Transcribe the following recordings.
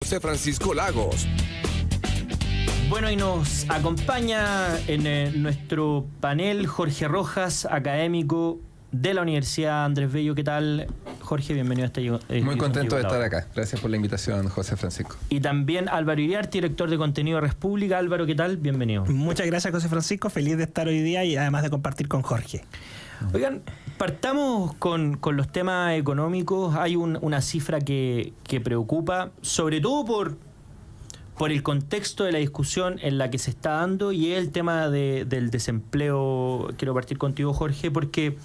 José Francisco Lagos. Bueno, y nos acompaña en nuestro panel Jorge Rojas, académico de la Universidad Andrés Bello. ¿Qué tal, Jorge? Bienvenido a este Muy contento de estar acá. Gracias por la invitación, José Francisco. Y también Álvaro Iriarte, director de contenido de República. Álvaro, ¿qué tal? Bienvenido. Muchas gracias, José Francisco. Feliz de estar hoy día y además de compartir con Jorge. Oigan, partamos con los temas económicos. Hay una cifra que preocupa, sobre todo por el contexto de la discusión en la que se está dando, y es el tema del desempleo. Quiero partir contigo, Jorge, porque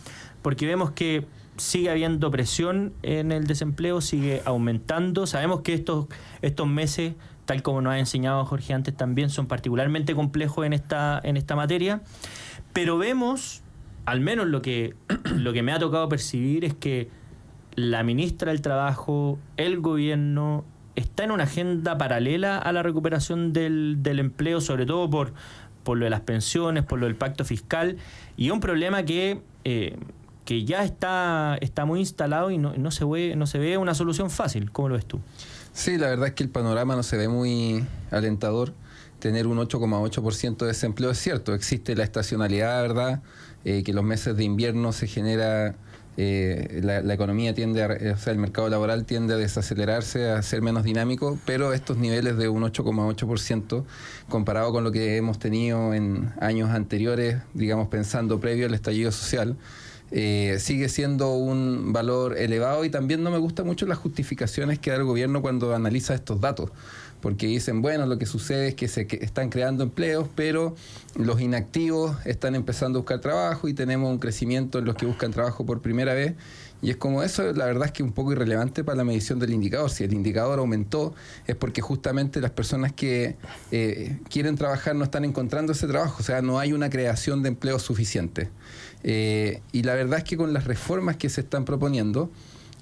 vemos que sigue habiendo presión en el desempleo, sigue aumentando. Sabemos que estos meses, tal como nos ha enseñado Jorge antes también, son particularmente complejos en esta materia, pero vemos, al menos lo que me ha tocado percibir, es que la ministra del Trabajo, el gobierno, está en una agenda paralela a la recuperación del empleo, sobre todo por lo de las pensiones, por lo del pacto fiscal, y es un problema que ya está muy instalado y no se ve una solución fácil. ¿Cómo lo ves tú? Sí, la verdad es que el panorama no se ve muy alentador. Tener un 8,8% de desempleo es cierto. Existe la estacionalidad, ¿verdad? Que los meses de invierno se genera, la economía el mercado laboral tiende a desacelerarse, a ser menos dinámico, pero estos niveles de un 8,8% comparado con lo que hemos tenido en años anteriores, digamos pensando previo al estallido social, sigue siendo un valor elevado. Y también no me gustan mucho las justificaciones que da el gobierno cuando analiza estos datos, porque dicen, bueno, lo que sucede es que están creando empleos, pero los inactivos están empezando a buscar trabajo y tenemos un crecimiento en los que buscan trabajo por primera vez. Y es como eso, la verdad es que es un poco irrelevante para la medición del indicador. Si el indicador aumentó, es porque justamente las personas que quieren trabajar no están encontrando ese trabajo, o sea, no hay una creación de empleo suficiente. Y la verdad es que con las reformas que se están proponiendo,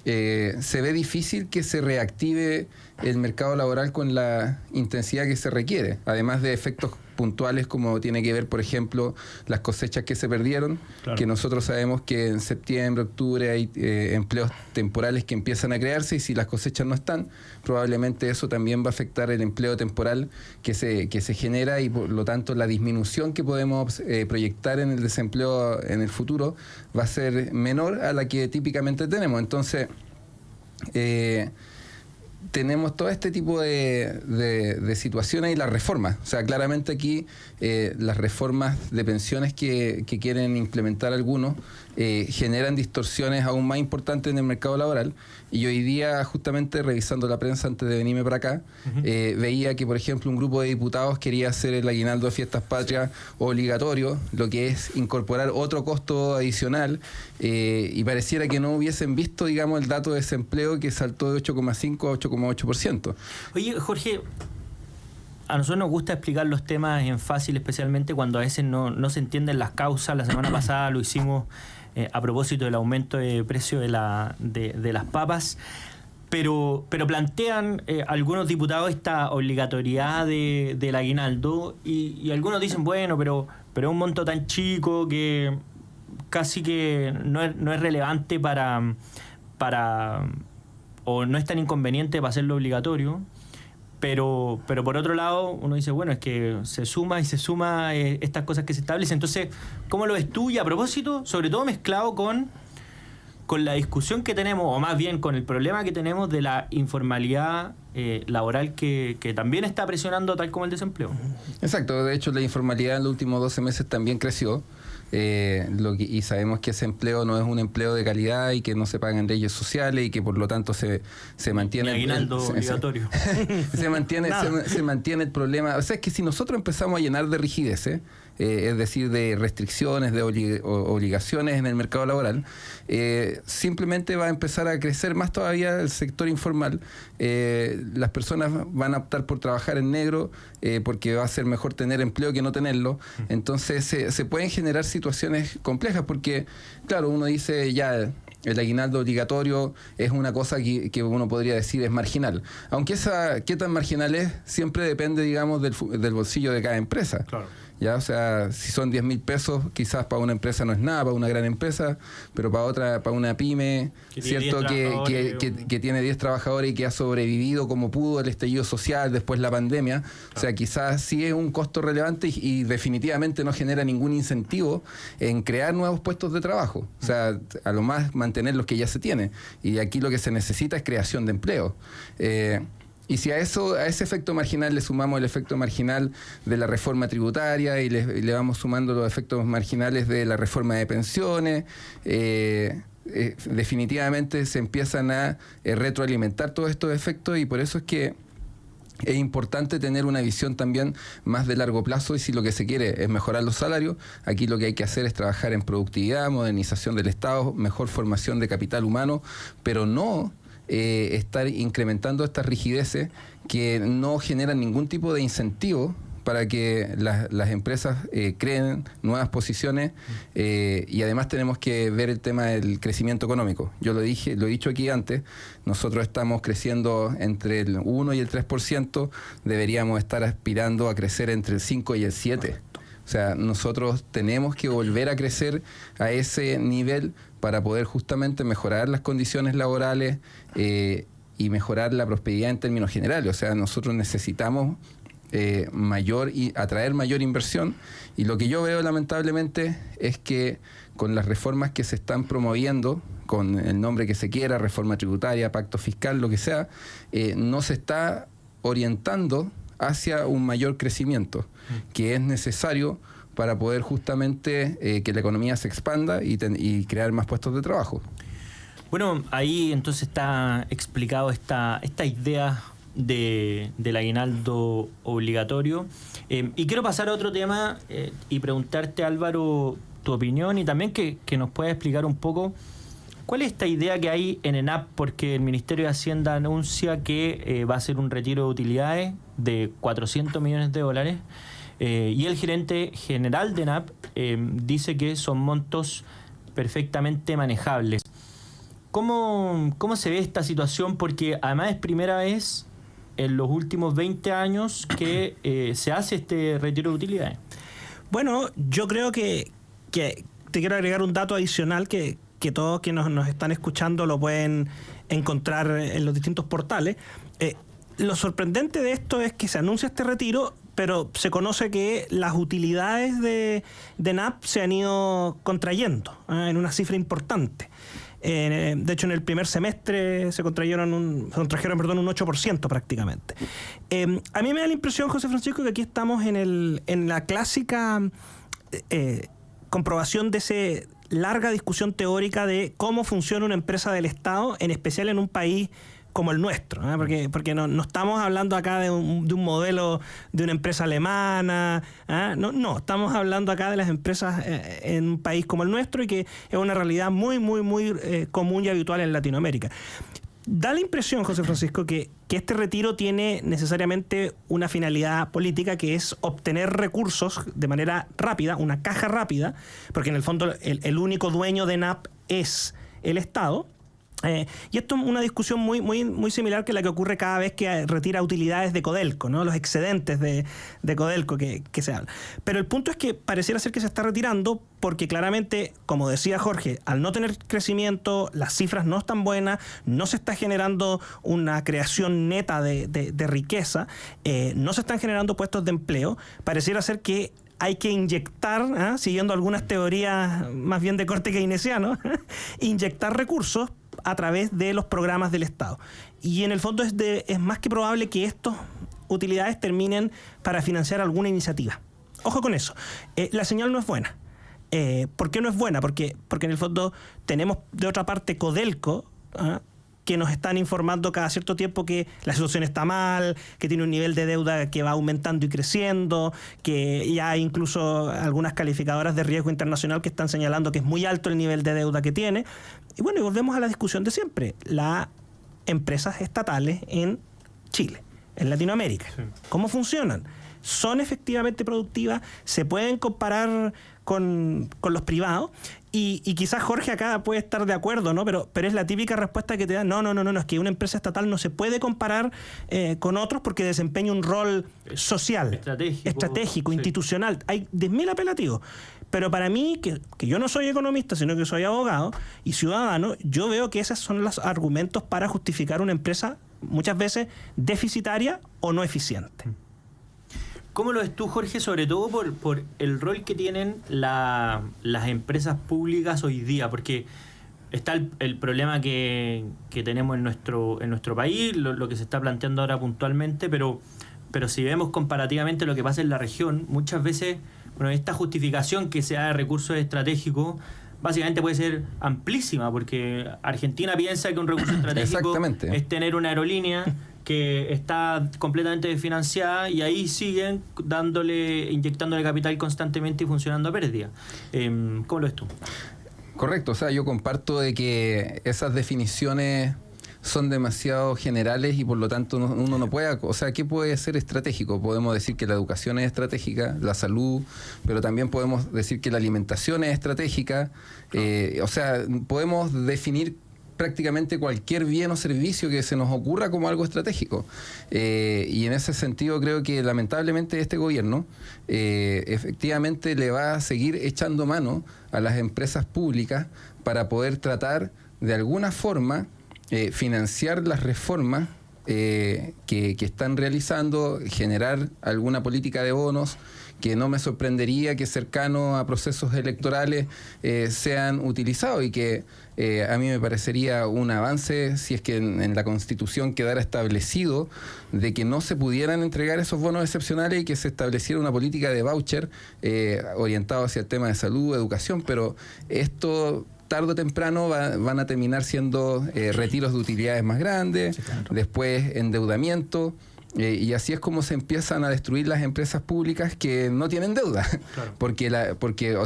se ve difícil que se reactive el mercado laboral con la intensidad que se requiere, además de efectos puntuales como tiene que ver, por ejemplo, las cosechas que se perdieron, claro, que nosotros sabemos que en septiembre, octubre hay empleos temporales que empiezan a crearse, y si las cosechas no están, probablemente eso también va a afectar el empleo temporal que se genera, y por lo tanto la disminución que podemos proyectar en el desempleo en el futuro va a ser menor a la que típicamente tenemos. Entonces, tenemos todo este tipo de situaciones y las reformas. O sea, claramente aquí las reformas de pensiones que quieren implementar algunos generan distorsiones aún más importantes en el mercado laboral. Y hoy día, justamente revisando la prensa antes de venirme para acá, veía que, por ejemplo, un grupo de diputados quería hacer el aguinaldo de fiestas patrias obligatorio, lo que es incorporar otro costo adicional, y pareciera que no hubiesen visto, digamos, el dato de desempleo que saltó de 8,5 a 8,8%. Oye, Jorge, a nosotros nos gusta explicar los temas en fácil, especialmente cuando a veces no se entienden las causas. La semana pasada lo hicimos a propósito del aumento de precio de las papas, pero plantean algunos diputados esta obligatoriedad del aguinaldo, y algunos dicen, bueno, pero es un monto tan chico que casi que no es relevante o no es tan inconveniente para hacerlo obligatorio. Pero por otro lado, uno dice, bueno, es que se suma estas cosas que se establecen. Entonces, ¿cómo lo ves tú? Y a propósito, sobre todo mezclado con la discusión que tenemos, o más bien con el problema que tenemos de la informalidad laboral que también está presionando, tal como el desempleo. Exacto, de hecho la informalidad en los últimos 12 meses también creció. Y sabemos que ese empleo no es un empleo de calidad y que no se pagan leyes sociales y que por lo tanto se mantiene aguinaldo obligatorio. se mantiene el problema. O sea, es que si nosotros empezamos a llenar de rigideces, es decir, de restricciones, de obligaciones en el mercado laboral, simplemente va a empezar a crecer más todavía el sector informal. Las personas van a optar por trabajar en negro porque va a ser mejor tener empleo que no tenerlo. Entonces se pueden generar situaciones complejas porque, claro, uno dice ya, el aguinaldo obligatorio es una cosa que uno podría decir es marginal. Aunque qué tan marginal es, siempre depende, digamos, del bolsillo de cada empresa. Claro. ¿ya? O sea, si son 10.000 pesos, quizás para una empresa no es nada, para una gran empresa, pero para otra, para una pyme, ¿cierto? Que tiene 10 trabajadores y que ha sobrevivido como pudo el estallido social, después la pandemia. O sea, quizás sí es un costo relevante y definitivamente no genera ningún incentivo en crear nuevos puestos de trabajo. O sea, a lo más mantener los que ya se tienen. Y aquí lo que se necesita es creación de empleo. Y si a ese efecto marginal le sumamos el efecto marginal de la reforma tributaria y le vamos sumando los efectos marginales de la reforma de pensiones, definitivamente se empiezan a retroalimentar todos estos efectos, y por eso es que es importante tener una visión también más de largo plazo, y si lo que se quiere es mejorar los salarios, aquí lo que hay que hacer es trabajar en productividad, modernización del Estado, mejor formación de capital humano, pero no estar incrementando estas rigideces que no generan ningún tipo de incentivo para que las empresas creen nuevas posiciones, y además tenemos que ver el tema del crecimiento económico. Yo lo he dicho aquí antes, nosotros estamos creciendo entre el 1 y el 3%, deberíamos estar aspirando a crecer entre el 5 y el 7%. O sea, nosotros tenemos que volver a crecer a ese nivel para poder justamente mejorar las condiciones laborales y mejorar la prosperidad en términos generales. O sea, nosotros necesitamos atraer mayor inversión, y lo que yo veo lamentablemente es que con las reformas que se están promoviendo, con el nombre que se quiera, reforma tributaria, pacto fiscal, lo que sea, no se está orientando hacia un mayor crecimiento que es necesario para poder justamente que la economía se expanda y crear más puestos de trabajo. Bueno, ahí entonces está explicado esta idea del aguinaldo obligatorio. Y quiero pasar a otro tema y preguntarte, Álvaro, tu opinión, y también que nos puedas explicar un poco cuál es esta idea que hay en ENAP, porque el Ministerio de Hacienda anuncia que va a hacer un retiro de utilidades de $400 millones, y el gerente general de ENAP dice que son montos perfectamente manejables. ¿Cómo se ve esta situación? Porque además es primera vez en los últimos 20 años que se hace este retiro de utilidades. Bueno, yo creo que te quiero agregar un dato adicional que todos que nos están escuchando lo pueden encontrar en los distintos portales. Lo sorprendente de esto es que se anuncia este retiro, pero se conoce que las utilidades de ENAP se han ido contrayendo en una cifra importante. De hecho, en el primer semestre se contrajeron un 8% prácticamente. A mí me da la impresión, José Francisco, que aquí estamos en la clásica comprobación de esa larga discusión teórica de cómo funciona una empresa del Estado, en especial en un país como el nuestro, porque no estamos hablando acá de un modelo de una empresa alemana, no, estamos hablando acá de las empresas en un país como el nuestro, y que es una realidad muy, muy, muy común y habitual en Latinoamérica. Da la impresión, José Francisco, que este retiro tiene necesariamente una finalidad política, que es obtener recursos de manera rápida, una caja rápida, porque en el fondo el único dueño de ENAP es el Estado. Y esto es una discusión muy, muy, muy similar que la que ocurre cada vez que retira utilidades de Codelco, ¿no? Los excedentes de Codelco que se habla. Pero el punto es que pareciera ser que se está retirando porque claramente, como decía Jorge, al no tener crecimiento, las cifras no están buenas, no se está generando una creación neta de riqueza, no se están generando puestos de empleo. Pareciera ser que hay que inyectar, siguiendo algunas teorías más bien de corte keynesiano, inyectar recursos a través de los programas del Estado. Y en el fondo es más que probable que estas utilidades terminen para financiar alguna iniciativa. Ojo con eso. La señal no es buena. ¿Por qué no es buena? Porque en el fondo tenemos de otra parte Codelco, que nos están informando cada cierto tiempo que la situación está mal, que tiene un nivel de deuda que va aumentando y creciendo, que ya hay incluso algunas calificadoras de riesgo internacional que están señalando que es muy alto el nivel de deuda que tiene. Y bueno, y volvemos a la discusión de siempre, las empresas estatales en Chile, en Latinoamérica. Sí. ¿Cómo funcionan? son efectivamente productivas, se pueden comparar con los privados. Y quizás Jorge acá puede estar de acuerdo, ¿no? Pero es la típica respuesta que te dan, no, es que una empresa estatal no se puede comparar con otros porque desempeña un rol social, estratégico, sí, institucional. Hay 10.000 apelativos. Pero para mí, que yo no soy economista, sino que soy abogado y ciudadano, yo veo que esos son los argumentos para justificar una empresa muchas veces deficitaria o no eficiente. ¿Cómo lo ves tú, Jorge, sobre todo por el rol que tienen las empresas públicas hoy día? Porque está el problema que tenemos en nuestro país, lo que se está planteando ahora puntualmente, pero si vemos comparativamente lo que pasa en la región, muchas veces, bueno, esta justificación que se da de recursos estratégicos básicamente puede ser amplísima, porque Argentina piensa que un recurso estratégico es tener una aerolínea que está completamente desfinanciada y ahí siguen inyectándole capital constantemente y funcionando a pérdida. ¿Cómo lo ves tú? Correcto, o sea, yo comparto de que esas definiciones son demasiado generales y por lo tanto uno no puede, o sea, ¿qué puede ser estratégico? Podemos decir que la educación es estratégica, la salud, pero también podemos decir que la alimentación es estratégica, o sea, podemos definir prácticamente cualquier bien o servicio que se nos ocurra como algo estratégico. Y en ese sentido creo que lamentablemente este gobierno efectivamente le va a seguir echando mano a las empresas públicas para poder tratar de alguna forma financiar las reformas que están realizando, generar alguna política de bonos que no me sorprendería que cercano a procesos electorales sean utilizados y que a mí me parecería un avance si es que en la Constitución quedara establecido de que no se pudieran entregar esos bonos excepcionales y que se estableciera una política de voucher orientado hacia el tema de salud, educación, pero esto tarde o temprano van a terminar siendo retiros de utilidades más grandes, sí, claro. Después endeudamiento, y así es como se empiezan a destruir las empresas públicas que no tienen deuda, claro.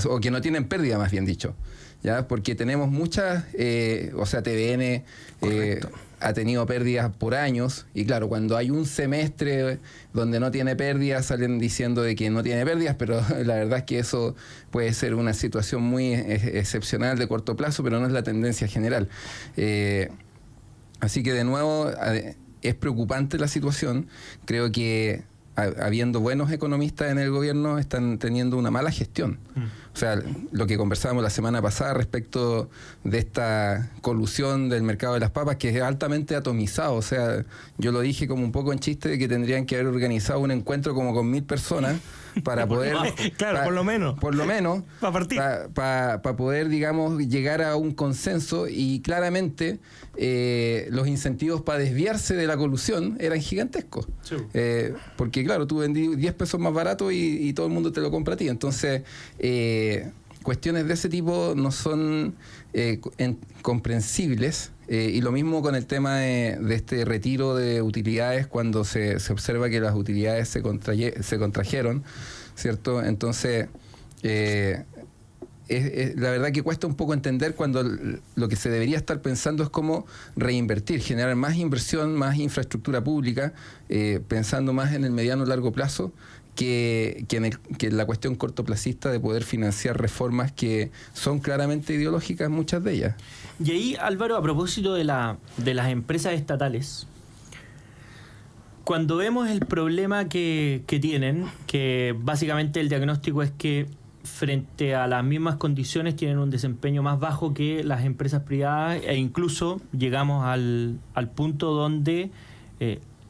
o que no tienen pérdida, más bien dicho, ¿ya? Porque tenemos muchas, o sea, TVN ha tenido pérdidas por años, y claro, cuando hay un semestre donde no tiene pérdidas, salen diciendo de que no tiene pérdidas, pero la verdad es que eso puede ser una situación muy excepcional de corto plazo, pero no es la tendencia general. Así que de nuevo es preocupante la situación. Creo que habiendo buenos economistas en el gobierno están teniendo una mala gestión. O sea, lo que conversábamos la semana pasada respecto de esta colusión del mercado de las papas, que es altamente atomizado. O sea, yo lo dije como un poco en chiste de que tendrían que haber organizado un encuentro como con 1000 personas para poder... claro, por lo menos. Por lo menos. Para partir. Para poder, digamos, llegar a un consenso, y claramente los incentivos para desviarse de la colusión eran gigantescos. Sí. Porque, claro, tú vendí 10 pesos más barato y todo el mundo te lo compra a ti. Entonces... cuestiones de ese tipo no son comprensibles, y lo mismo con el tema de este retiro de utilidades cuando se observa que las utilidades se contrajeron, ¿cierto? Entonces, la verdad que cuesta un poco entender cuando lo que se debería estar pensando es cómo reinvertir, generar más inversión, más infraestructura pública, pensando más en el mediano y largo plazo, que en la cuestión cortoplacista de poder financiar reformas que son claramente ideológicas, muchas de ellas. Y ahí, Álvaro, a propósito de las empresas estatales, cuando vemos el problema que tienen, que básicamente el diagnóstico es que frente a las mismas condiciones tienen un desempeño más bajo que las empresas privadas, e incluso llegamos al punto donde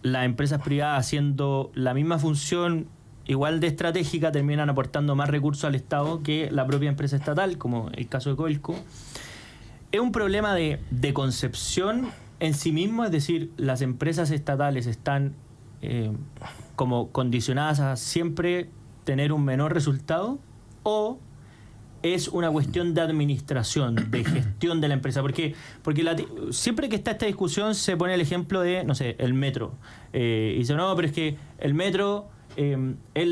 las empresas privadas, haciendo la misma función igual de estratégica, terminan aportando más recursos al Estado que la propia empresa estatal, como el caso de Codelco. Es un problema de concepción en sí mismo, es decir, las empresas estatales están como condicionadas a siempre tener un menor resultado, o es una cuestión de administración, de gestión de la empresa. Porque siempre que está esta discusión se pone el ejemplo de, no sé, el metro. Y dice, no, pero es que el metro... es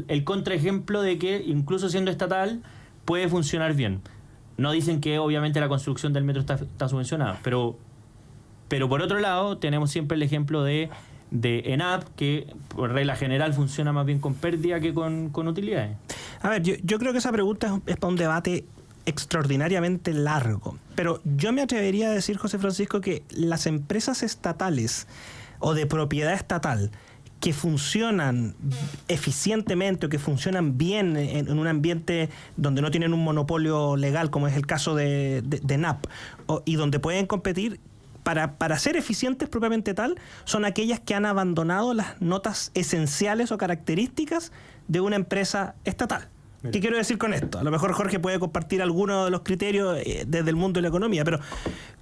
el contraejemplo de que incluso siendo estatal puede funcionar bien. No dicen que obviamente la construcción del metro está subvencionada, pero por otro lado tenemos siempre el ejemplo de ENAP, que por regla general funciona más bien con pérdida que con utilidades. A ver, yo creo que esa pregunta es para un debate extraordinariamente largo, pero yo me atrevería a decir, José Francisco, que las empresas estatales o de propiedad estatal que funcionan eficientemente o que funcionan bien en un ambiente donde no tienen un monopolio legal, como es el caso de ENAP, y donde pueden competir, para ser eficientes propiamente tal, son aquellas que han abandonado las notas esenciales o características de una empresa estatal. ¿Qué quiero decir con esto? A lo mejor Jorge puede compartir algunos de los criterios desde el mundo de la economía, pero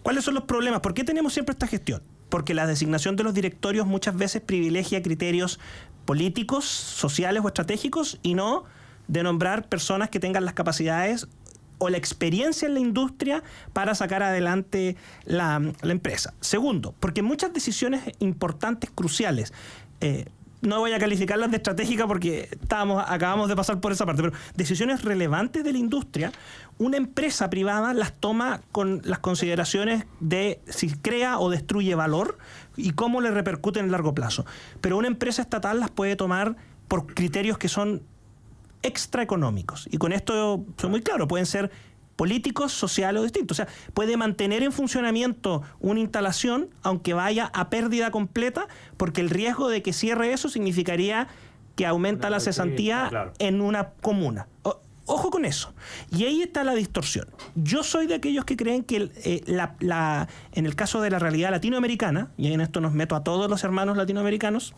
¿cuáles son los problemas? ¿Por qué tenemos siempre esta gestión? Porque la designación de los directorios muchas veces privilegia criterios políticos, sociales o estratégicos y no de nombrar personas que tengan las capacidades o la experiencia en la industria para sacar adelante la empresa. Segundo, porque muchas decisiones importantes, cruciales, no voy a calificarlas de estratégica porque acabamos de pasar por esa parte, pero decisiones relevantes de la industria, una empresa privada las toma con las consideraciones de si crea o destruye valor y cómo le repercute en el largo plazo. Pero una empresa estatal las puede tomar por criterios que son extraeconómicos. Y con esto soy muy claro, pueden ser políticos, sociales o distintos. O sea, puede mantener en funcionamiento una instalación aunque vaya a pérdida completa, porque el riesgo de que cierre eso significaría que aumenta la cesantía en una comuna. Ojo con eso. Y ahí está la distorsión. Yo soy de aquellos que creen que en el caso de la realidad latinoamericana, y en esto nos meto a todos los hermanos latinoamericanos,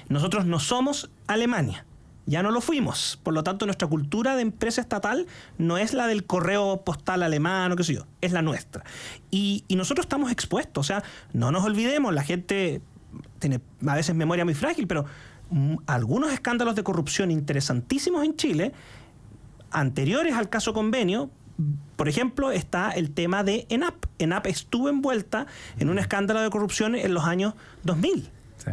nosotros no somos Alemania. Ya no lo fuimos. Por lo tanto, nuestra cultura de empresa estatal no es la del correo postal alemán o qué sé yo, es la nuestra. Y nosotros estamos expuestos. O sea, no nos olvidemos, la gente tiene a veces memoria muy frágil, pero algunos escándalos de corrupción interesantísimos en Chile, anteriores al caso Convenio, por ejemplo, está el tema de ENAP. ENAP estuvo envuelta en un escándalo de corrupción en los años 2000. Sí.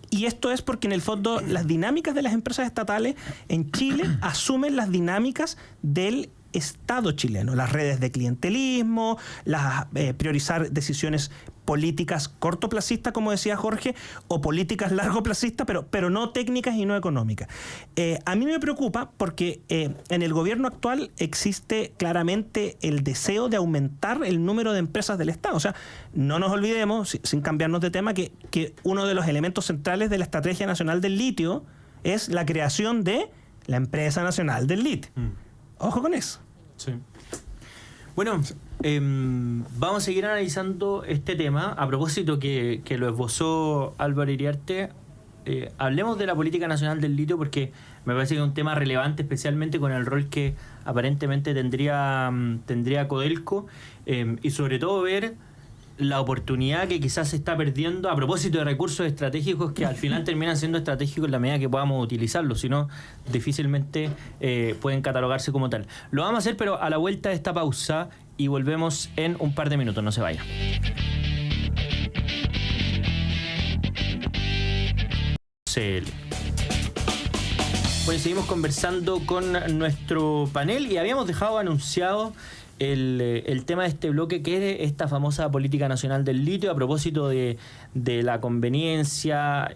Y esto es porque en el fondo las dinámicas de las empresas estatales en Chile asumen las dinámicas del Estado chileno, las redes de clientelismo, priorizar decisiones políticas cortoplacistas, como decía Jorge, o políticas largoplacistas, pero no técnicas y no económicas. A mí me preocupa porque en el gobierno actual existe claramente el deseo de aumentar el número de empresas del Estado. O sea, no nos olvidemos, sin cambiarnos de tema, que uno de los elementos centrales de la Estrategia Nacional del Litio es la creación de la Empresa Nacional del Litio. Ojo con eso. Sí. Bueno, vamos a seguir analizando este tema. A propósito que lo esbozó Álvaro Iriarte, hablemos de la política nacional del litio porque me parece que es un tema relevante, especialmente con el rol que aparentemente tendría Codelco, y sobre todo ver la oportunidad que quizás se está perdiendo a propósito de recursos estratégicos que al final terminan siendo estratégicos en la medida que podamos utilizarlos, si no difícilmente pueden catalogarse como tal. Lo vamos a hacer, pero a la vuelta de esta pausa, y volvemos en un par de minutos, no se vaya. Bueno, seguimos conversando con nuestro panel y habíamos dejado anunciado el tema de este bloque, que es esta famosa política nacional del litio, a propósito de la conveniencia,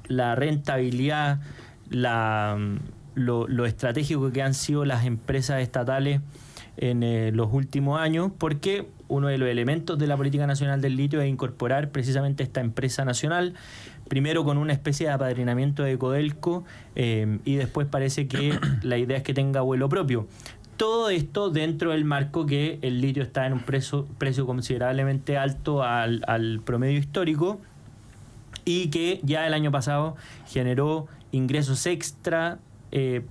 la rentabilidad, lo estratégico que han sido las empresas estatales en los últimos años, porque uno de los elementos de la política nacional del litio es incorporar precisamente esta empresa nacional, primero con una especie de apadrinamiento de Codelco, y después parece que la idea es que tenga vuelo propio. Todo esto dentro del marco que el litio está en un precio considerablemente alto al promedio histórico, y que ya el año pasado generó ingresos extra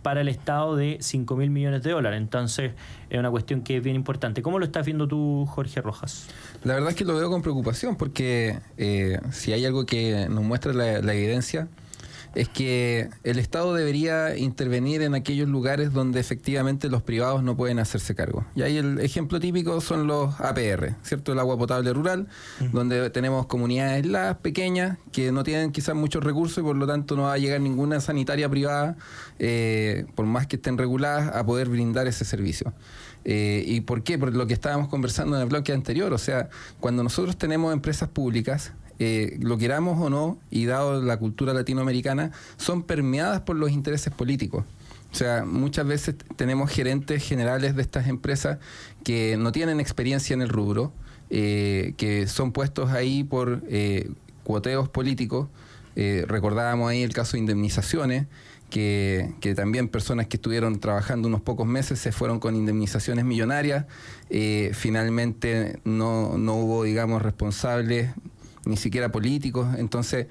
para el Estado de $5.000 millones. Entonces es una cuestión que es bien importante. ¿Cómo lo estás viendo tú, Jorge Rojas? La verdad es que lo veo con preocupación porque si hay algo que nos muestra la evidencia es que el Estado debería intervenir en aquellos lugares donde efectivamente los privados no pueden hacerse cargo. Y ahí el ejemplo típico son los APR, ¿cierto? El agua potable rural, donde tenemos comunidades aisladas, pequeñas, que no tienen quizás muchos recursos y por lo tanto no va a llegar ninguna sanitaria privada, por más que estén reguladas, a poder brindar ese servicio. ¿Y por qué? Por lo que estábamos conversando en el bloque anterior. O sea, cuando nosotros tenemos empresas públicas, lo queramos o no, y dado la cultura latinoamericana, son permeadas por los intereses políticos. O sea, muchas veces tenemos gerentes generales de estas empresas que no tienen experiencia en el rubro, que son puestos ahí por cuoteos políticos. Recordábamos ahí el caso de indemnizaciones, que también personas que estuvieron trabajando unos pocos meses se fueron con indemnizaciones millonarias. Finalmente no hubo, digamos, responsables, ni siquiera políticos. Entonces,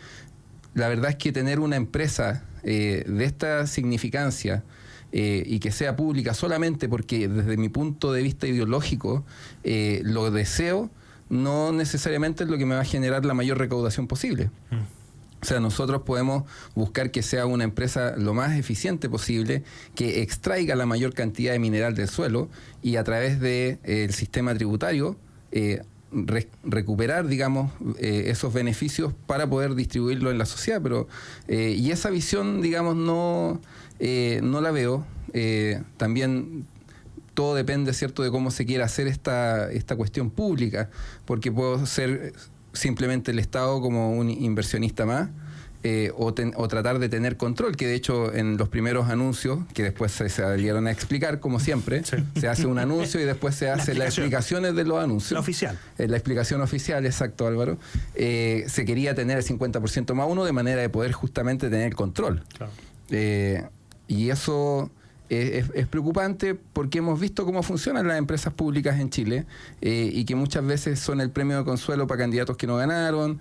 la verdad es que tener una empresa de esta significancia y que sea pública solamente porque desde mi punto de vista ideológico lo deseo, no necesariamente es lo que me va a generar la mayor recaudación posible. O sea, nosotros podemos buscar que sea una empresa lo más eficiente posible, que extraiga la mayor cantidad de mineral del suelo y a través del sistema tributario recuperar, digamos, esos beneficios para poder distribuirlo en la sociedad. Pero y esa visión, digamos, no la veo. También todo depende, ¿cierto?, de cómo se quiera hacer esta cuestión pública, porque puedo ser simplemente el Estado como un inversionista más, o tratar de tener control, que de hecho en los primeros anuncios, que después se salieron a explicar, como siempre, se hace un anuncio y después se hace las explicaciones de los anuncios. La oficial. La explicación oficial, exacto, Álvaro. Se quería tener el 50% más uno de manera de poder justamente tener el control. Claro. Y eso es preocupante porque hemos visto cómo funcionan las empresas públicas en Chile y que muchas veces son el premio de consuelo para candidatos que no ganaron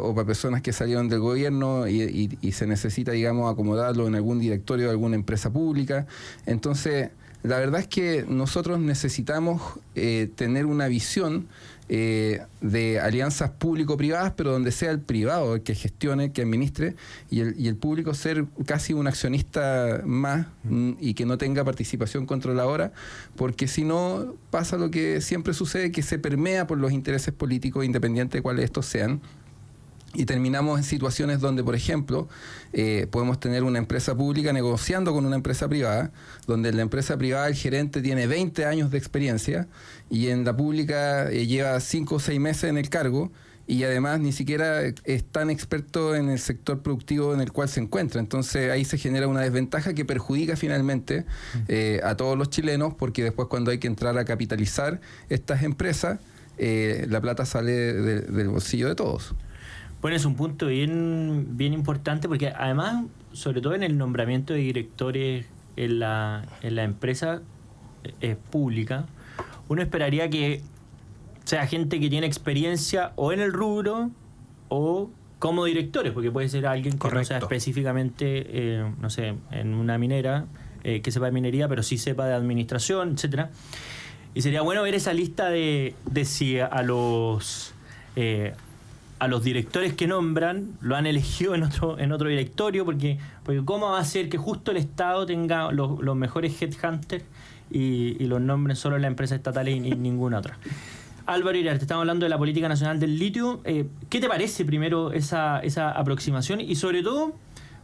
o para personas que salieron del gobierno y se necesita, digamos, acomodarlo en algún directorio de alguna empresa pública. Entonces, la verdad es que nosotros necesitamos tener una visión de alianzas público-privadas, pero donde sea el privado el que gestione, que administre, y el público ser casi un accionista más y que no tenga participación controladora, porque si no pasa lo que siempre sucede, que se permea por los intereses políticos, independiente de cuáles estos sean. Y terminamos en situaciones donde, por ejemplo, podemos tener una empresa pública negociando con una empresa privada, donde en la empresa privada el gerente tiene 20 años de experiencia y en la pública lleva 5 o 6 meses en el cargo y además ni siquiera es tan experto en el sector productivo en el cual se encuentra. Entonces ahí se genera una desventaja que perjudica finalmente a todos los chilenos, porque después cuando hay que entrar a capitalizar estas empresas, la plata sale del bolsillo de todos. Bueno, es un punto bien importante porque además, sobre todo en el nombramiento de directores en la empresa pública, uno esperaría que sea gente que tiene experiencia o en el rubro o como directores, porque puede ser alguien que no sea específicamente, no sé, en una minera, que sepa de minería, pero sí sepa de administración, etcétera. Y sería bueno ver esa lista de si a los directores que nombran lo han elegido en otro directorio, porque cómo va a ser que justo el Estado tenga los mejores headhunters y los nombren solo en la empresa estatal y ninguna otra. Álvaro Iriarte, estamos hablando de la política nacional del litio. ¿Qué te parece primero esa aproximación? Y sobre todo,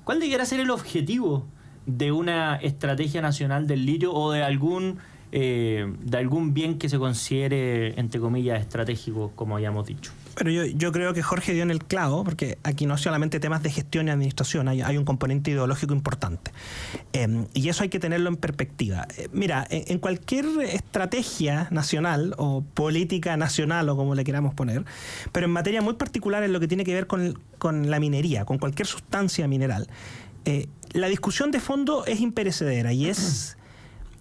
¿cuál debería ser el objetivo de una estrategia nacional del litio o de algún bien que se considere, entre comillas, estratégico, como habíamos dicho? Bueno, yo creo que Jorge dio en el clavo, porque aquí no solamente temas de gestión y administración, hay un componente ideológico importante. Y eso hay que tenerlo en perspectiva. Mira, en cualquier estrategia nacional o política nacional, o como le queramos poner, pero en materia muy particular en lo que tiene que ver con la minería, con cualquier sustancia mineral, la discusión de fondo es imperecedera y es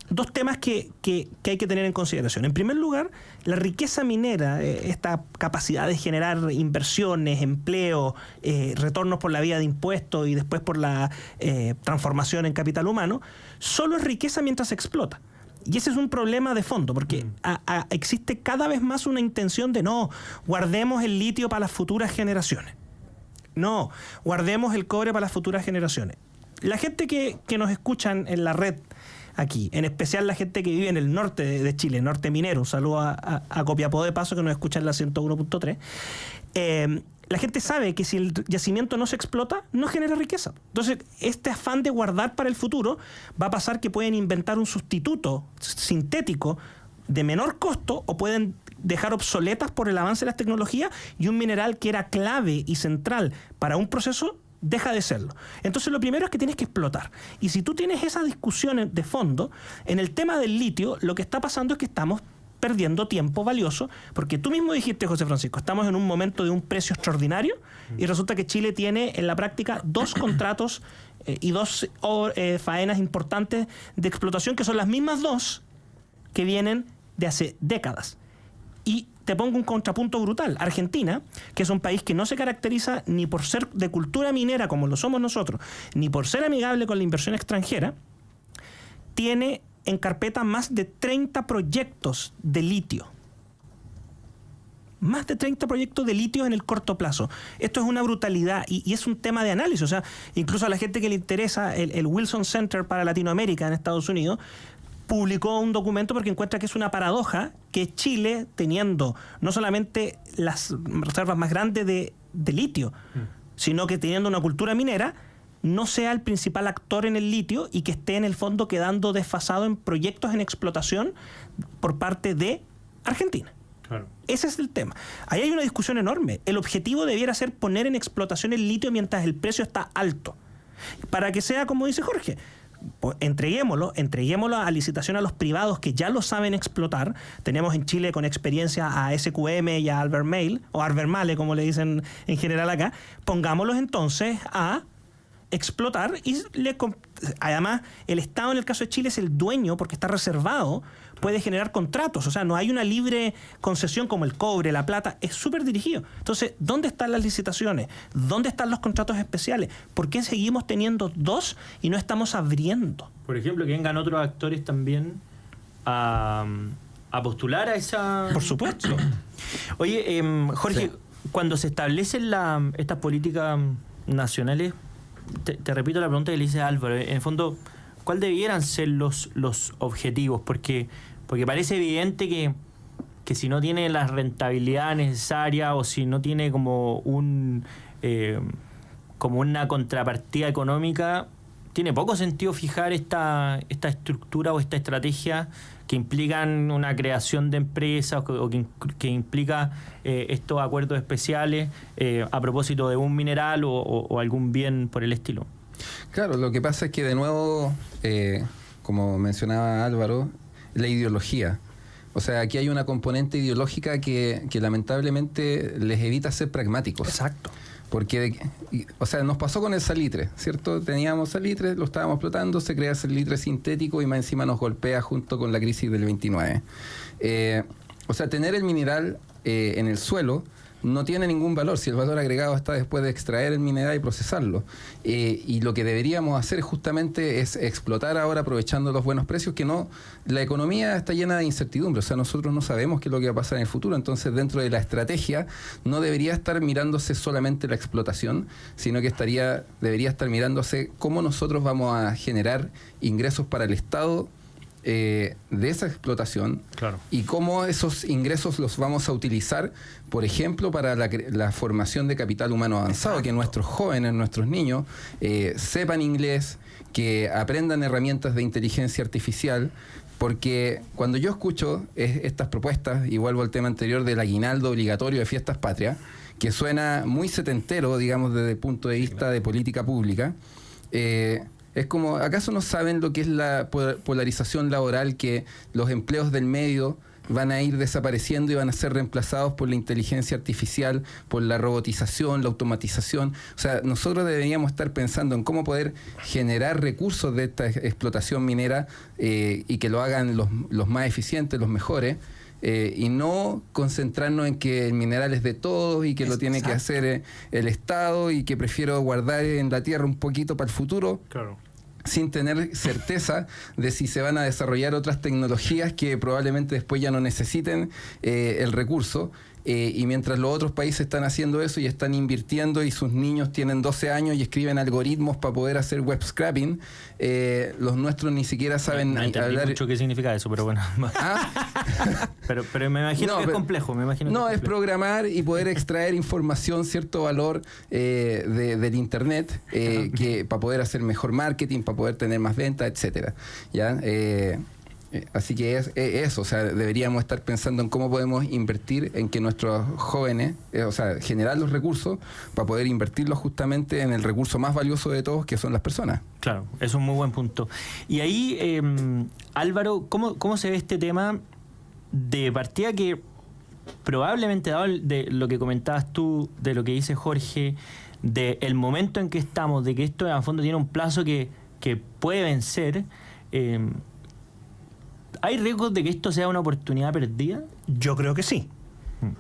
dos temas que hay que tener en consideración. En primer lugar, la riqueza minera, esta capacidad de generar inversiones, empleo, retornos por la vía de impuestos y después por la transformación en capital humano, solo es riqueza mientras se explota. Y ese es un problema de fondo, porque existe cada vez más una intención de no, guardemos el litio para las futuras generaciones. No, guardemos el cobre para las futuras generaciones. La gente que nos escuchan en la red aquí, en especial la gente que vive en el norte de Chile, norte minero, un saludo a Copiapó de paso, que nos escucha en la 101.3, la gente sabe que si el yacimiento no se explota, no genera riqueza. Entonces, este afán de guardar para el futuro va a pasar que pueden inventar un sustituto sintético de menor costo o pueden dejar obsoletas por el avance de las tecnologías, y un mineral que era clave y central para un proceso deja de serlo. Entonces lo primero es que tienes que explotar. Y si tú tienes esas discusiones de fondo, en el tema del litio, lo que está pasando es que estamos perdiendo tiempo valioso, porque tú mismo dijiste, José Francisco, estamos en un momento de un precio extraordinario y resulta que Chile tiene en la práctica 2 contratos y 2 faenas importantes de explotación, que son las mismas 2 que vienen de hace décadas. Y te pongo un contrapunto brutal. Argentina, que es un país que no se caracteriza ni por ser de cultura minera como lo somos nosotros, ni por ser amigable con la inversión extranjera, tiene en carpeta más de 30 proyectos de litio. Más de 30 proyectos de litio en el corto plazo. Esto es una brutalidad y es un tema de análisis. O sea, incluso a la gente que le interesa, el Wilson Center para Latinoamérica en Estados Unidos publicó un documento porque encuentra que es una paradoja que Chile, teniendo no solamente las reservas más grandes de litio, sino que teniendo una cultura minera, no sea el principal actor en el litio y que esté en el fondo quedando desfasado en proyectos en explotación por parte de Argentina. Claro. Ese es el tema. Ahí hay una discusión enorme. El objetivo debiera ser poner en explotación el litio mientras el precio está alto. Para que sea, como dice Jorge, pues entreguémoslo a licitación a los privados que ya lo saben explotar. Tenemos en Chile con experiencia a SQM y a Albemarle, o Albemarle como le dicen en general acá. Pongámoslos entonces a explotar y además el Estado en el caso de Chile es el dueño porque está reservado, puede generar contratos, o sea, no hay una libre concesión como el cobre, la plata, es súper dirigido. Entonces, ¿dónde están las licitaciones? ¿Dónde están los contratos especiales? ¿Por qué seguimos teniendo 2 y no estamos abriendo? Por ejemplo, que vengan otros actores también a postular a esa... Por supuesto. Oye, Jorge, Sí. Cuando se establecen estas políticas nacionales, te repito la pregunta que le hice a Álvaro, en el fondo, ¿cuál debieran ser los objetivos? Porque parece evidente que si no tiene la rentabilidad necesaria o si no tiene como una contrapartida económica, tiene poco sentido fijar esta estructura o esta estrategia que implican una creación de empresas o que implica estos acuerdos especiales a propósito de un mineral o algún bien por el estilo. Claro, lo que pasa es que de nuevo, como mencionaba Álvaro, la ideología. O sea, aquí hay una componente ideológica que lamentablemente les evita ser pragmáticos. Exacto. Porque, o sea, nos pasó con el salitre, ¿cierto? Teníamos salitre, lo estábamos explotando, se crea salitre sintético y más encima nos golpea junto con la crisis del 29. O sea, tener el mineral en el suelo no tiene ningún valor, si el valor agregado está después de extraer el mineral y procesarlo. Y lo que deberíamos hacer justamente es explotar ahora aprovechando los buenos precios, que no, la economía está llena de incertidumbre, o sea, nosotros no sabemos qué es lo que va a pasar en el futuro, entonces dentro de la estrategia no debería estar mirándose solamente la explotación, sino que debería estar mirándose cómo nosotros vamos a generar ingresos para el Estado de esa explotación. Claro. Y cómo esos ingresos los vamos a utilizar, por ejemplo, para la formación de capital humano avanzado. Exacto. Que nuestros jóvenes, nuestros niños sepan inglés, que aprendan herramientas de inteligencia artificial, porque cuando yo escucho estas propuestas, y vuelvo al tema anterior del aguinaldo obligatorio de fiestas patrias, que suena muy setentero, digamos, desde el punto de vista de política pública, es como, ¿acaso no saben lo que es la polarización laboral, que los empleos del medio van a ir desapareciendo y van a ser reemplazados por la inteligencia artificial, por la robotización, la automatización? O sea, nosotros deberíamos estar pensando en cómo poder generar recursos de esta explotación minera y que lo hagan los más eficientes, los mejores, y no concentrarnos en que el mineral es de todos y que lo tiene que hacer el Estado y que prefiero guardar en la tierra un poquito para el futuro. Claro. Sin tener certeza de si se van a desarrollar otras tecnologías que probablemente después ya no necesiten el recurso. Y mientras los otros países están haciendo eso y están invirtiendo y sus niños tienen 12 años y escriben algoritmos para poder hacer web scraping, los nuestros ni siquiera saben hablar mucho qué significa eso, pero bueno. ¿Ah? pero me imagino que es complejo. Es programar y poder extraer información, cierto valor del internet, que para poder hacer mejor marketing, para poder tener más ventas, etcétera. ¿Ya? Así que es eso, o sea, deberíamos estar pensando en cómo podemos invertir en que nuestros jóvenes, o sea, generar los recursos para poder invertirlos justamente en el recurso más valioso de todos, que son las personas. Claro, es un muy buen punto. Y ahí, Álvaro, ¿cómo se ve este tema de partida que probablemente, dado de lo que comentabas tú, de lo que dice Jorge, del momento en que estamos, de que esto a fondo tiene un plazo que puede vencer, ¿hay riesgos de que esto sea una oportunidad perdida? Yo creo que sí.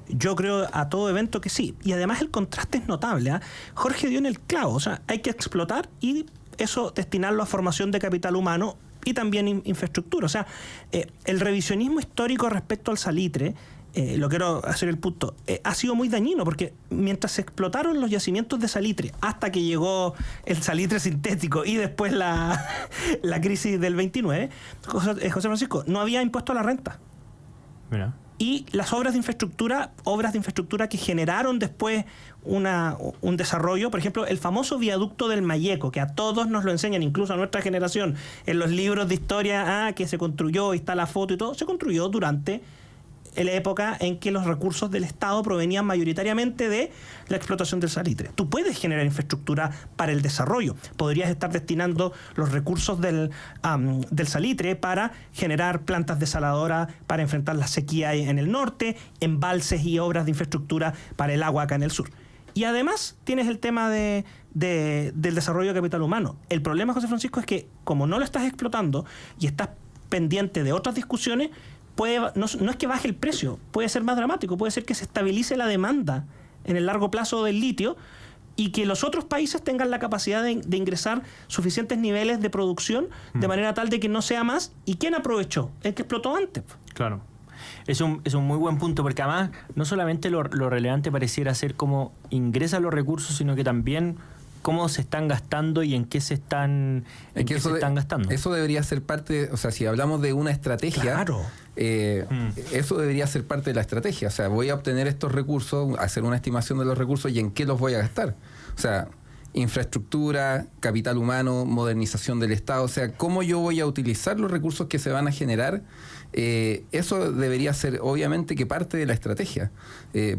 Yo creo a todo evento que sí. Y además el contraste es notable, ¿eh? Jorge dio en el clavo. O sea, hay que explotar y eso destinarlo a formación de capital humano y también infraestructura. O sea, el revisionismo histórico respecto al salitre, lo quiero hacer el punto, ha sido muy dañino porque mientras se explotaron los yacimientos de salitre hasta que llegó el salitre sintético y después la crisis del 29, José Francisco, no había impuesto a la renta. Mira. Y las obras de infraestructura que generaron después un desarrollo, por ejemplo, el famoso viaducto del Mayeco, que a todos nos lo enseñan, incluso a nuestra generación, en los libros de historia, que se construyó, y está la foto y todo, se construyó durante la época en que los recursos del Estado provenían mayoritariamente de la explotación del salitre. Tú puedes generar infraestructura para el desarrollo. Podrías estar destinando los recursos del salitre para generar plantas desaladoras para enfrentar la sequía en el norte, embalses y obras de infraestructura para el agua acá en el sur. Y además tienes el tema del desarrollo de capital humano. El problema, José Francisco, es que como no lo estás explotando y estás pendiente de otras discusiones, no es que baje el precio, puede ser más dramático, puede ser que se estabilice la demanda en el largo plazo del litio y que los otros países tengan la capacidad de ingresar suficientes niveles de producción de manera tal de que no sea más. ¿Y quién aprovechó? El que explotó antes. Claro. Es un muy buen punto, porque además no solamente lo relevante pareciera ser cómo ingresan los recursos, sino que también cómo se están gastando y en qué se están, gastando. Eso debería ser parte, o sea, si hablamos de una estrategia, claro. Eso debería ser parte de la estrategia. O sea, voy a obtener estos recursos, hacer una estimación de los recursos y en qué los voy a gastar. O sea, infraestructura, capital humano, modernización del Estado, o sea, cómo yo voy a utilizar los recursos que se van a generar. Eso debería ser obviamente que parte de la estrategia,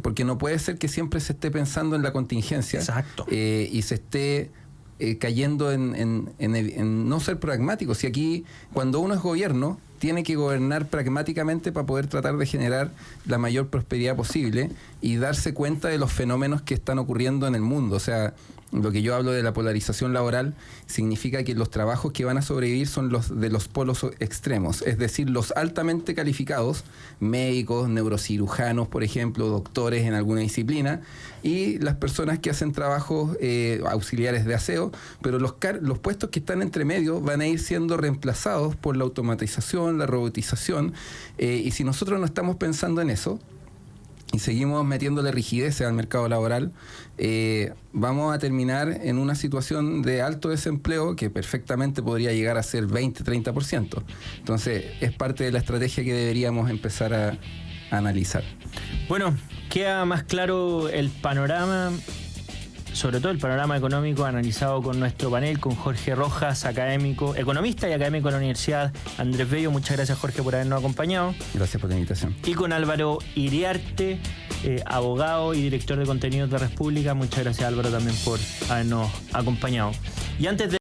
porque no puede ser que siempre se esté pensando en la contingencia. Exacto. Y se esté cayendo en no ser pragmático. Si aquí, cuando uno es gobierno, tiene que gobernar pragmáticamente para poder tratar de generar la mayor prosperidad posible y darse cuenta de los fenómenos que están ocurriendo en el mundo. O sea, lo que yo hablo de la polarización laboral significa que los trabajos que van a sobrevivir son los de los polos extremos, es decir, los altamente calificados, médicos, neurocirujanos, por ejemplo, doctores en alguna disciplina, y las personas que hacen trabajos auxiliares de aseo, pero los puestos que están entre medio van a ir siendo reemplazados por la automatización, la robotización, y si nosotros no estamos pensando en eso, y seguimos metiéndole rigidez al mercado laboral, vamos a terminar en una situación de alto desempleo que perfectamente podría llegar a ser 20-30%. Entonces, es parte de la estrategia que deberíamos empezar a analizar. Bueno, queda más claro el panorama, sobre todo el panorama económico analizado con nuestro panel, con Jorge Rojas, académico, economista y académico de la Universidad Andrés Bello. Muchas gracias, Jorge, por habernos acompañado. Gracias por la invitación. Y con Álvaro Iriarte, abogado y director de contenidos de República. Muchas gracias, Álvaro, también por habernos acompañado. Y antes de